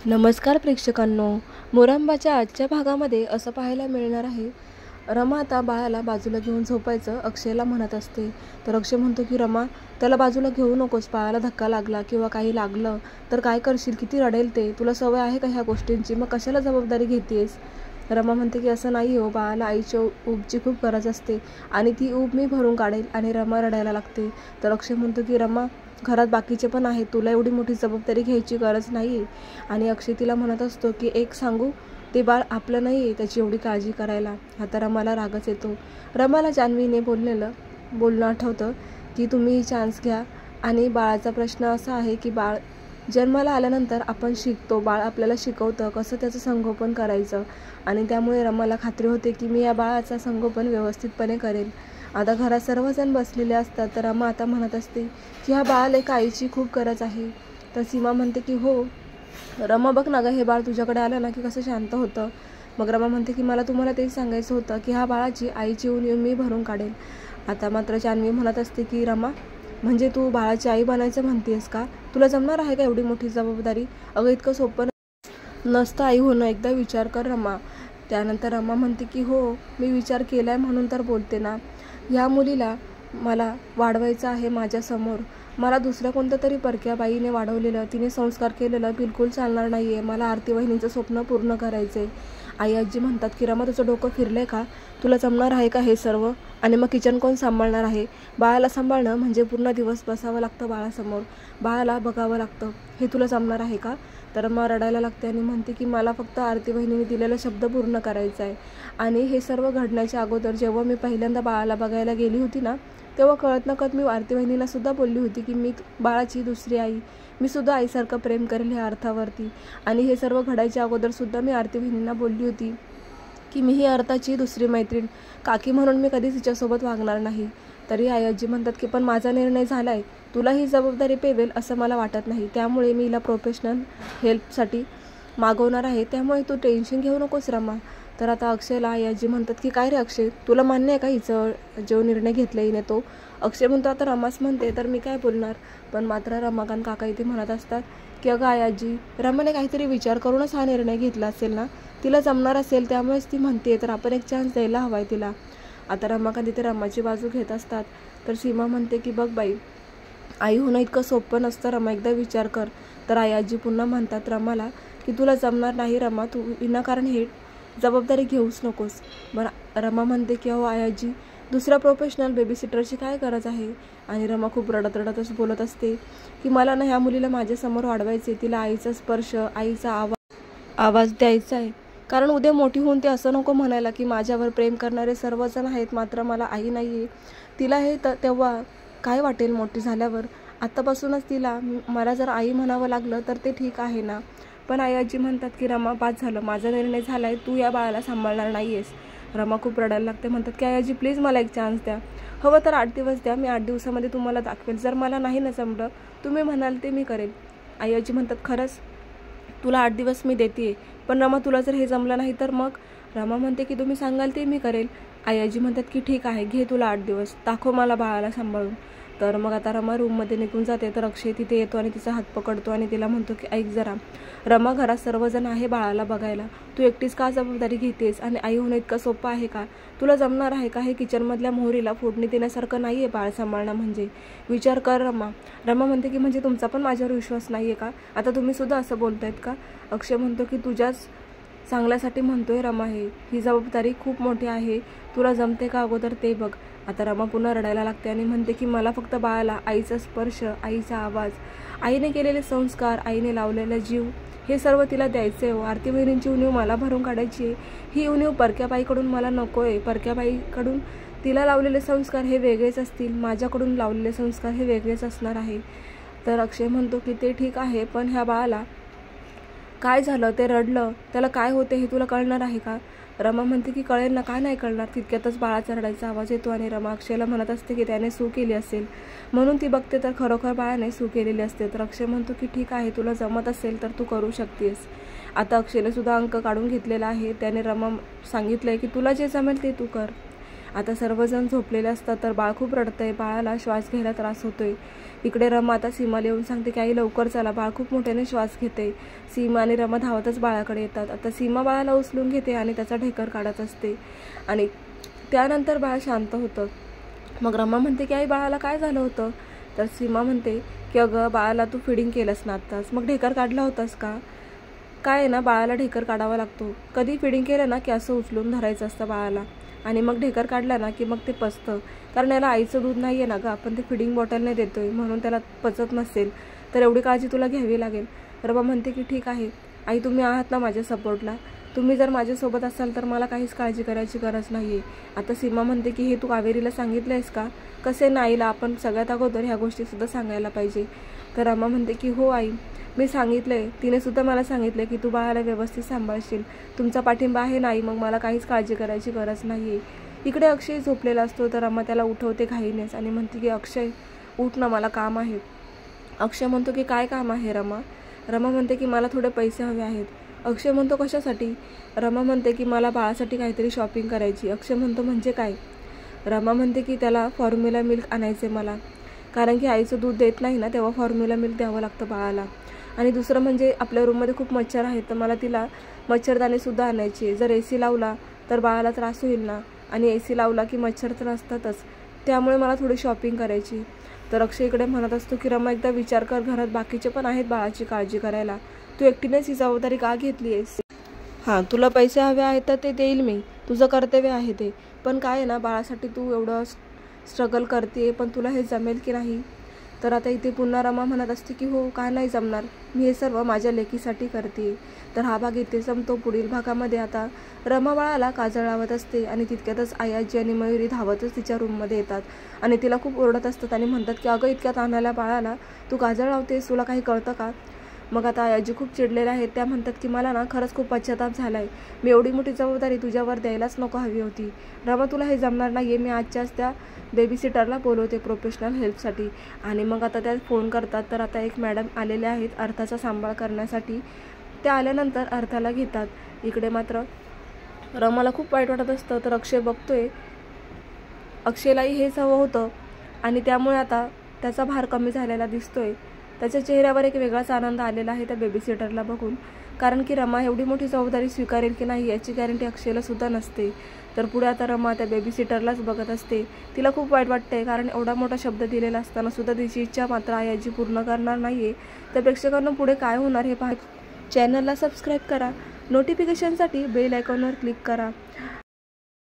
नमस्कार प्रेक्षकांनो. मोरांबाच्या आजच्या भागामध्ये असं पाहायला मिळणार आहे, रमा आता बाळाला बाजूला घेऊन झोपायचं अक्षयला म्हणत असते. तर अक्षय म्हणतो की रमा, त्याला बाजूला घेऊ नकोस, बाळाला धक्का लागला किंवा काही लागलं तर काय करशील, किती रडेल ते, तुला सवय आहे का ह्या गोष्टींची, मग कशाला जबाबदारी घेतेस. रमा म्हणते की असं नाही हो, बाळाला आईच्या ऊबची खूप गरज असते आणि ती ऊब मी भरून काढेल. आणि रमा रडायला लागते. तर अक्षय म्हणतो की रमा, घरात बाकीचे पण आहेत, तुला एवढी मोठी जबाबदारी घ्यायची गरज नाही. आणि अक्षय तिला म्हणत असतो की एक सांगू, ते बाळ आपलं नाही आहे त्याची एवढी काळजी करायला. आता रमाला रागच येतो. रमाला जान्हवीने बोलणं आठवतं की तुम्ही चान्स घ्या. आणि बाळाचा प्रश्न असा आहे की बाळ जन्माला आल्यानंतर आपण शिकतो, बाळ आपल्याला शिकवतं कसं त्याचं संगोपन करायचं. आणि त्यामुळे रमाला खात्री होते की मी या बाळाचं संगोपन व्यवस्थितपणे करेल. आता घरात सर्वजण बसलेले असतात. तर रमा आता म्हणत असते की ह्या बाळाला एका आईची खूप गरज आहे. तर सीमा म्हणते की हो रमा, बघ ना गं, हे बाळ तुझ्याकडे आलं ना की कसं शांत होतं. मग रमा म्हणते की मला तुम्हाला तेच सांगायचं होतं की ह्या बाळाची आईची उणीव मी भरून काढेल. आता मात्र जान्हवी म्हणत असते की रमा, म्हणजे तू बाळाची आई बनायचं म्हणतेस का, तुला जमणार आहे का एवढी मोठी जबाबदारी. अगं इतकं सोपं नसतं आई होणं, एकदा विचार कर रमा. त्यानंतर रमा म्हणते की हो, मी विचार केला आहे म्हणून तर बोलते ना. ह्या मुलीला मला वाढवायचं आहे माझ्यासमोर. मला दुसऱ्या कोणत्या तरी परक्या बाईने वाढवलेलं, तिने संस्कार केलेलं बिलकुल चालणार नाही आहे. मला आरती वहिनीचं स्वप्न पूर्ण करायचं आहे. आई आजी म्हणतात की रमा, तुझं डोकं फिरलं आहे का, तुला जमणार आहे का हे सर्व. आणि मग किचन कोण सांभाळणार आहे. बाळाला सांभाळणं म्हणजे पूर्ण दिवस बसावं लागतं बाळासमोर, बाळाला बघावं लागतं, हे तुला जमणार आहे का. तर रमा रडायला लागते आणि म्हणते की मला फक्त आरती वहिनीने दिलेला शब्द पूर्ण करायचा आहे. आणि हे सर्व घडण्याच्या अगोदर जेव्हा मी पहिल्यांदा बाळाला बघायला गेली होती ना, तेव्हा कळत नकळत मी आरती वहिनींना सुद्धा बोलली होती की मी बाळाची दुसरी आई, मी सुद्धा आईसारखं प्रेम करेल ह्या अर्थावरती. आणि हे सर्व घडायच्या अगोदरसुद्धा मी आरती वहिनींना बोलली होती की मी ही अर्थाची दुसरी मैत्रीण, काकी म्हणून मी कधीच तिच्यासोबत वागणार नाही. तरी आई आजी म्हणतात की पण माझा निर्णय झाला आहे, तुला ही जबाबदारी पेवेल असं मला वाटत नाही, त्यामुळे मी हिला प्रोफेशनल हेल्पसाठी मागवणार आहे, त्यामुळे तू टेन्शन घेऊ नकोस रमा. तर आता अक्षयला आई आजी म्हणतात की काय रे अक्षय, तुला मान्य आहे का हिचं जो निर्णय घेतला हिने तो. अक्षय म्हणतो आता रमाच म्हणते तर मी काय बोलणार. पण मात्र रमाकांत काका इथे म्हणत असतात की अगं आई आजी, रमाने काहीतरी विचार करूनच हा निर्णय घेतला असेल ना, तिला जमणार असेल त्यामुळेच ती म्हणते, तर आपण एक चान्स द्यायला हवा आहे तिला. आता रमाकांत इथे रमाची बाजू घेत असतात. तर सीमा म्हणते की बघ बाई, आई होणं इतकं सोपं नसतं रमा, एकदा विचार कर. तर आई आजी पुन्हा म्हणतात रमाला की तुला जमणार नाही रमा, तू विनाकारण हे जबाबदारी घेऊच नकोस. मग रमा म्हणते की अहो आई आजी, दुसऱ्या प्रोफेशनल बेबीसिटरची काय गरज आहे. आणि रमा खूप रडतच बोलत असते की मला ना ह्या मुलीला माझ्यासमोर वाढवायचे, तिला आईचा स्पर्श, आईचा आवाज द्यायचा आहे. कारण उद्या मोठी होऊन ते असं नको म्हणायला की माझ्यावर प्रेम करणारे सर्वजण आहेत मात्र मला आई नाही आहे. तिला हे तेव्हा काय वाटेल मोठी झाल्यावर. आत्तापासूनच तिला मला जर आई म्हणावं लागलं तर ते ठीक आहे ना. पण आई आजी म्हणतात की रमा बाद झालं, माझा निर्णय झाला आहे, तू या बाळाला सांभाळणार नाही आहेस. रमा खूप रडायला लागते. म्हणतात की आई आजी प्लीज मला एक चान्स द्या, हवं तर 8 दिवस द्या, मी 8 दिवसामध्ये तुम्हाला दाखवेल, जर मला नाही ना जमलं तुम्ही म्हणाल ते मी करेल. आई आजी म्हणतात खरंच तुला 8 दिवस मी देते, पण रमा तुला जर हे जमलं नाही तर मग. रमा म्हणते की तुम्ही सांगाल ते मी करेल. आई आजी म्हणतात की ठीक आहे, घे तुला 8 दिवस, दाखव मला बाळाला सांभाळून. तर मग आता रमा रूममध्ये निघून जाते. तर अक्षय तिथे येतो आणि तिचा हात पकडतो आणि तिला म्हणतो की ऐक जरा रमा, घरात सर्वजण आहे बाळाला बघायला, तू एकटीच का जबाबदारी घेतेस. आणि आई होणं इतकं सोपं आहे का, तुला जमणार आहे का. हे किचनमधल्या मोहरीला फोडणी देण्यासारखं नाही आहे बाळ सांभाळणं म्हणजे, विचार कर रमा. रमा म्हणते की म्हणजे तुमचा पण माझ्यावर विश्वास नाही आहे का, आता तुम्ही सुद्धा असं बोलतायत का. अक्षय म्हणतो की तुझ्याच चांगल्यासाठी म्हणतोय रमा, ही जबाबदारी खूप मोठी आहे, तुला जमते का अगोदर ते बघ. आता रमा पुन्हा रडायला लागते आणि म्हणते की मला फक्त बाळाला आईचा स्पर्श, आईचा आवाज, आईने केलेले संस्कार, आईने लावलेला जीव, हे सर्व तिला द्यायचं आहे. आरती वहिनींची उणीव मला भरून काढायची आहे. ही उणीव परक्या बाईकडून मला नको आहे. परक्या बाईकडून तिला लावलेले संस्कार हे वेगळेच असतील, माझ्याकडून लावलेले संस्कार हे वेगळेच असणार आहे. तर अक्षय म्हणतो की ते ठीक आहे, पण ह्या बाळाला काय झालं, ते रडलं, त्याला काय होते हे तुला कळणार आहे का. रमा म्हणते की कळेल ना, काय नाही कळणार. तितक्यातच बाळाचा रडायचा आवाज येतो आणि रमा अक्षयला म्हणत असते की त्याने सू केली असेल म्हणून ती बघते, तर खरोखर बाळाने सू केलेली असते. तर अक्षय म्हणतो की ठीक आहे, तुला जमत असेल तर तू करू शकतेस. आता अक्षयने सुद्धा अंक काढून घेतलेला आहे. त्याने रमा सांगितलंय की तुला जे जमेल ते तू कर. आता सर्वजण झोपलेले असतात तर बाळ खूप रडतंय, बाळाला श्वास घ्यायला त्रास होतोय। इकडे रमा आता सीमाला येऊन सांगते की आई लवकर चला, बाळ खूप मोठ्याने श्वास घेते। सीमा आणि रमा धावतच बाळाकडे येतात। आता सीमा बाळाला उचलून घेते आणि त्याचा ढेकर काढत असते आणि त्यानंतर बाळ शांत होतं। मग रमा म्हणते की आई बाळाला काय झालं होतं? तर सीमा म्हणते की अगं बाळाला तू फिडिंग केलंस ना आत्ताच, मग ढेकर काढला होतास का? काय आहे ना, बाळाला ढेकर काढावा लागतो। कधी फिडिंग केलं ना की असं उचलून धरायचं असतं बाळाला आणि मग ढेकर काढला ना की मग ते पचतं, कारण याला आईचं दूध नाही आहे ना गं, आपण ते फिडिंग बॉटलने देतोय म्हणून त्याला पचत नसेल, तर एवढी काळजी तुला घ्यावी लागेल। रमा म्हणते की ठीक आहे आई, तुम्ही आहात ना माझ्या सपोर्टला, तुम्ही जर माझ्यासोबत असाल तर मला काहीच काळजी करायची गरज नाही आहे। आता सीमा म्हणते की हे तू कावेरीला सांगितलं आहेस का? कसे नाहीला आपण सगळ्यात अगोदर ह्या गोष्टीसुद्धा सांगायला पाहिजे। तर रमा म्हणते की हो आई, मी सांगितलंय, तिने सुद्धा मला सांगितलं की तू बाळाला व्यवस्थित सांभाळशील, तुमचा पाठिंबा आहे नाही, मग मला काहीच काळजी करायची गरज नाही आहे। इकडे अक्षय झोपलेला असतो तर रमा त्याला उठवते घाईनेच आणि म्हणते की अक्षय उठ ना, मला काम आहे। अक्षय म्हणतो की काय काम आहे रमा? रमा म्हणते की मला थोडे पैसे हवे आहेत। अक्षय म्हणतो कशासाठी? रमा म्हणते की मला बाळासाठी काहीतरी शॉपिंग करायची। अक्षय म्हणतो म्हणजे काय? रमा म्हणते की त्याला फॉर्म्युला मिल्क आणायचे मला, कारण की आईचं दूध देत नाही ना तेव्हा फॉर्म्युला मिल्क द्यावं लागतं बाळाला। आणि दुसरं म्हणजे आपल्या रूममध्ये खूप मच्छर आहेत तर मला तिला मच्छरदाणीसुद्धा आणायची आहे। जर AC लावला तर बाळाला त्रास होईल ना, आणि AC लावला की मच्छर तर असतातच, त्यामुळे मला थोडी शॉपिंग करायची। तर अक्षय इकडे म्हणत असतो की रमा एकदा विचार कर, घरात बाकीचे पण आहेत बाळाची काळजी करायला, तू एकटीनेच ही जबाबदारी का घेतली आहेस? हां, तुला पैसे हवे आहेत तर ते देईल मी, तुझं कर्तव्य आहे ते, पण काय आहे ना बाळासाठी तू एवढं स्ट्रगल करते, पण तुला हे जमेल की नाही? तर आता इथे पुन्हा रमा म्हणत असते की हो, का नाही जमणार, मी हे सर्व माझ्या लेकीसाठी करते। तर हा भाग इथे संपतो। पुढील भागामध्ये आता रमा बाळाला काजळ लावत असते आणि तितक्यातच आयाजी आणि मयुरी धावतच तिच्या रूममध्ये येतात आणि तिला खूप ओरडत असतात आणि म्हणतात की अगं इतक्या तान्ह्याला बाळाला तू काजळ लावतेस, तुला काही कळतं का? मग आता आयाजी खूप चिडलेल्या आहेत, त्या म्हणतात की मला ना खरंच खूप पश्चाताप झाला आहे, मी एवढी मोठी जबाबदारी तुझ्यावर द्यायलाच नको हवी होती। रमा तुला हे जमणार नाही आहे, मी आजच्याच त्या बेबीसिटरला बोलवते प्रोफेशनल हेल्पसाठी। आणि मग आता त्या फोन करतात तर आता एक मॅडम आलेल्या आहेत अर्थाचा सांभाळ करण्यासाठी, त्या आल्यानंतर अर्थाला घेतात। इकडे मात्र रमाला खूप वाईट वाटत असतं तर अक्षय बघतोय, अक्षयलाही हेच हवं होतं आणि त्यामुळे आता त्याचा भार कमी झालेला दिसतोय, त्याच्या चेहऱ्यावर एक वेगळाच आनंद आलेला आहे त्या बेबीसिटरला बघून, कारण की रमा एवढी मोठी जबाबदारी स्वीकारेल की नाही याची गॅरंटी अक्षयला सुद्धा नसते। तर पुढे आता रमा त्या बेबीसिटरलाच बघत असते, तिला खूप वाईट वाटतंय, कारण एवढा मोठा शब्द दिलेला असताना सुद्धा तिची इच्छा मात्र आयाजी पूर्ण करणार नाही आहे। तर प्रेक्षकांना पुढे काय होणार हे पहा। चॅनलला सबस्क्राईब करा, नोटिफिकेशनसाठी बेल आयकॉनवर क्लिक करा